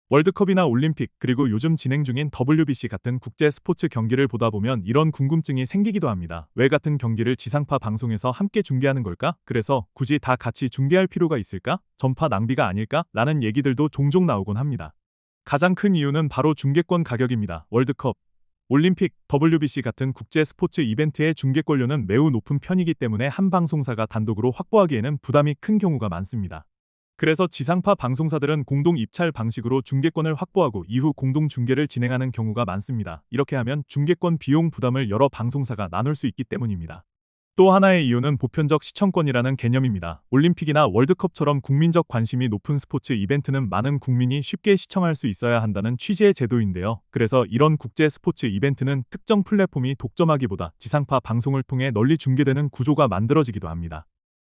월드컵이나 올림픽, 그리고 요즘 진행 중인 WBC 같은 국제 스포츠 경기를 보다 보면 이런 궁금증이 생기기도 합니다. 왜 같은 경기를 지상파 방송에서 함께 중계하는 걸까? 그래서 굳이 다 같이 중계할 필요가 있을까? 전파 낭비가 아닐까? 라는 얘기들도 종종 나오곤 합니다. 가장 큰 이유는 바로 중계권 가격입니다. 월드컵, 올림픽, WBC 같은 국제 스포츠 이벤트의 중계권료는 매우 높은 편이기 때문에 한 방송사가 단독으로 확보하기에는 부담이 큰 경우가 많습니다. 그래서 지상파 방송사들은 공동 입찰 방식으로 중계권을 확보하고 이후 공동 중계를 진행하는 경우가 많습니다. 이렇게 하면 중계권 비용 부담을 여러 방송사가 나눌 수 있기 때문입니다. 또 하나의 이유는 보편적 시청권이라는 개념입니다. 올림픽이나 월드컵처럼 국민적 관심이 높은 스포츠 이벤트는 많은 국민이 쉽게 시청할 수 있어야 한다는 취지의 제도인데요. 그래서 이런 국제 스포츠 이벤트는 특정 플랫폼이 독점하기보다 지상파 방송을 통해 널리 중계되는 구조가 만들어지기도 합니다.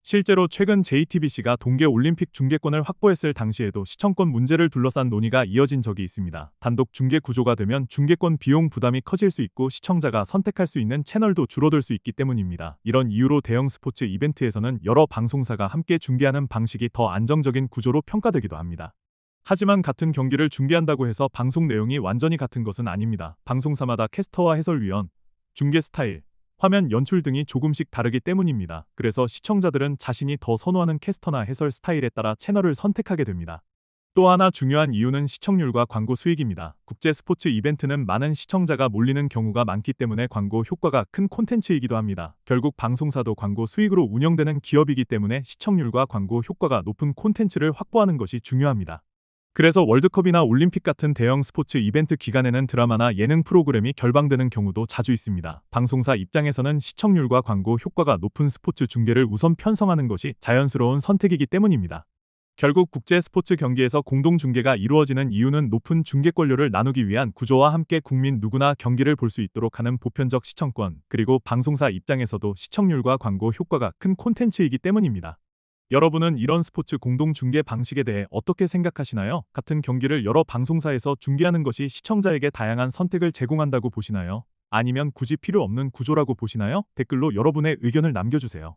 실제로 최근 JTBC가 동계올림픽 중계권을 확보했을 당시에도 시청권 문제를 둘러싼 논의가 이어진 적이 있습니다. 단독 중계 구조가 되면 중계권 비용 부담이 커질 수 있고 시청자가 선택할 수 있는 채널도 줄어들 수 있기 때문입니다. 이런 이유로 대형 스포츠 이벤트에서는 여러 방송사가 함께 중계하는 방식이 더 안정적인 구조로 평가되기도 합니다. 하지만 같은 경기를 중계한다고 해서 방송 내용이 완전히 같은 것은 아닙니다. 방송사마다 캐스터와 해설위원, 중계 스타일, 화면 연출 등이 조금씩 다르기 때문입니다. 그래서 시청자들은 자신이 더 선호하는 캐스터나 해설 스타일에 따라 채널을 선택하게 됩니다. 또 하나 중요한 이유는 시청률과 광고 수익입니다. 국제 스포츠 이벤트는 많은 시청자가 몰리는 경우가 많기 때문에 광고 효과가 큰 콘텐츠이기도 합니다. 결국 방송사도 광고 수익으로 운영되는 기업이기 때문에 시청률과 광고 효과가 높은 콘텐츠를 확보하는 것이 중요합니다. 그래서 월드컵이나 올림픽 같은 대형 스포츠 이벤트 기간에는 드라마나 예능 프로그램이 결방되는 경우도 자주 있습니다. 방송사 입장에서는 시청률과 광고 효과가 높은 스포츠 중계를 우선 편성하는 것이 자연스러운 선택이기 때문입니다. 결국 국제 스포츠 경기에서 공동 중계가 이루어지는 이유는 높은 중계권료를 나누기 위한 구조와 함께 국민 누구나 경기를 볼 수 있도록 하는 보편적 시청권, 그리고 방송사 입장에서도 시청률과 광고 효과가 큰 콘텐츠이기 때문입니다. 여러분은 이런 스포츠 공동 중계 방식에 대해 어떻게 생각하시나요? 같은 경기를 여러 방송사에서 중계하는 것이 시청자에게 다양한 선택을 제공한다고 보시나요? 아니면 굳이 필요 없는 구조라고 보시나요? 댓글로 여러분의 의견을 남겨주세요.